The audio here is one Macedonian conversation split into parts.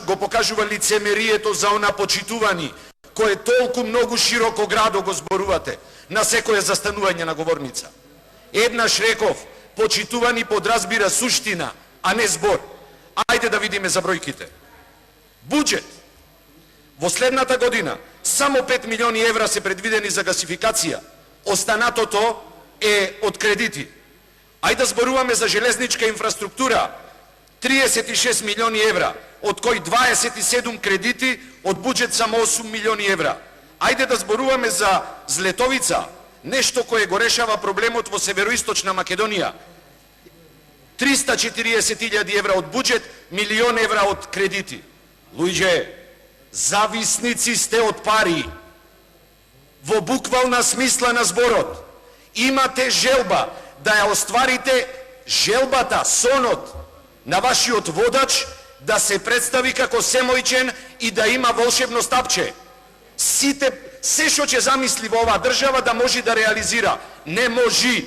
го покажува лицемерието за она почитувани, кое толку многу широко градо го зборувате на секое застанување на говорница. Еднаш реков, почитувани подразбира суштина, а не збор. Ајде да видиме за бројките. Буџет. Во следната година само 5 милиони евра се предвидени за гасификација. Останатото е од кредити. Ајде да зборуваме за железничка инфраструктура. 36 милиони евра, од кои 27 кредити, од буџет само 8 милиони евра. Ајде да зборуваме за Злетовица, нешто кое го решава проблемот во североисточна Македонија. 340.000 евра од буџет, милион евра од кредити. Луѓе, зависници сте од пари. Во буквална смисла на зборот. Имате желба да ја остварите желбата, сонот на вашиот водач да се представи како Семојчен и да има волшебно стапче. Се што ќе замисли во оваа држава да може да реализира. Не може.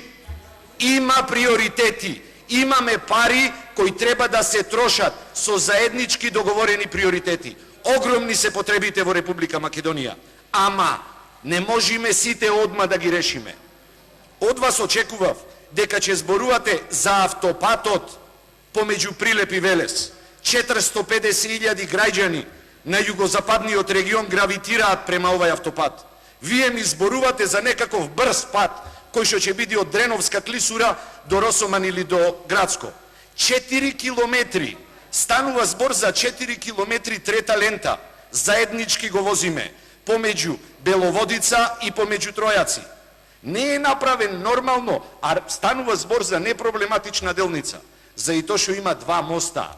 Има приоритети. Имаме пари кои треба да се трошат со заеднички договорени приоритети. Огромни се потребите во Република Македонија. Ама не можеме сите одма да ги решиме. Од вас очекував дека ќе зборувате за автопатот помеѓу Прилеп и Велес. 450.000 граѓани на југозападниот регион гравитираат према овај автопат. Вие ми зборувате за некаков брз пат кој што ќе биде од Дреновска клисура до Росоман или до Градско. 4 километри. Станува збор за 4 километри трета лента. Заеднички го возиме помеѓу Беловодица и помеѓу Тројаци. Не е направен нормално, а станува збор за непроблематична делница. За и то што има два моста.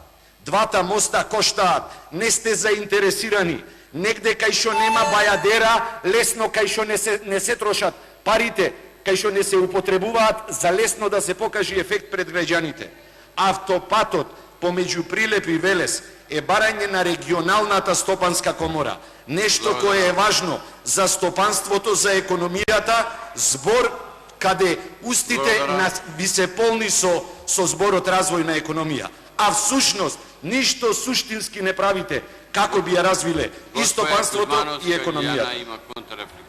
Двата моста коштаат, не сте заинтересирани. Негде кај што нема бајадера, лесно кај што не се трошат парите, кај што не се употребуваат, за лесно да се покаже ефект пред граѓаните. Автопатот помеѓу Прилеп и Велес е барање на регионалната стопанска комора. Нешто кое е важно за стопанството, за економијата, збор каде устите би се полни со зборот развој на економија. А всушност, ништо суштински не правите, како би ја развиле и стопанството и економијата.